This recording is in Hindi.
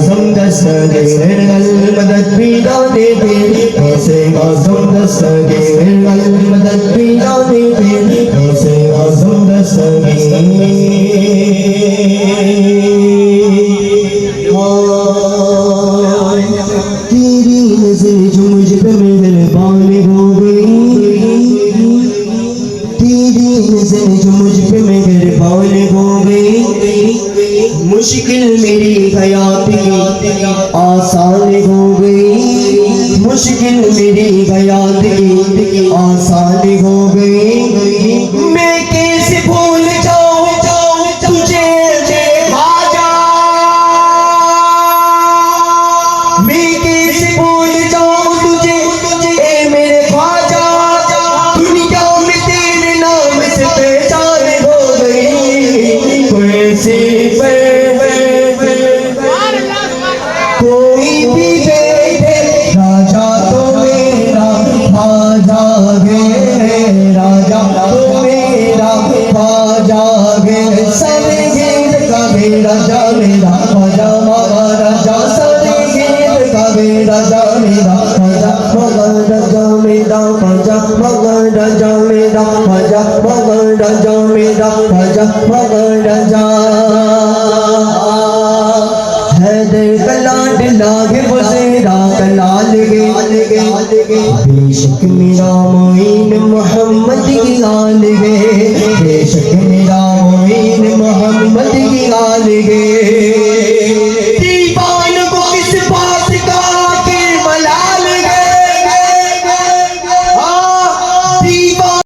आज़म दस्तगीर अल मदद पिला दे दे, गौसे आज़म दस्तगीर अल मदद पिला दे दे, गौसे आज़म दस्तगीर। तेरी नज़र जो मुझ पे मेहरबान हो गई, तेरी नज़र जो मुझ पे मेहरबान हो गई, मुश्किल मेरी हयात की आसान हो गई, मुश्किल मेरी हयात की आसान हो गई। मैं कैसे भूल जाऊं तुझे ख्वाजा, मैं कैसे भूल जाऊं तुझे ए मेरे ख्वाजा, दुनिया में तेरे नाम से पहचान हो गई। कैसे कोई भी बैठे राजा तो मेरा ख्वाजा है, राजा तो मेरा ख्वाजा है, सारे गीत का भी राजा मेरा ख्वाजा महाराजा, सारे गीत का भी राजा मेरा ख्वाजा महाराजा, मेरा ख्वाजा महाराजा, मेरा ख्वाजा महाराजा, मेरा ख्वाजा महाराजा। हैदर कलाट लागे बसेरा कलाल गे, बेशक मेरा मोइन मोहम्मद की लाल गे, बेशक मेरा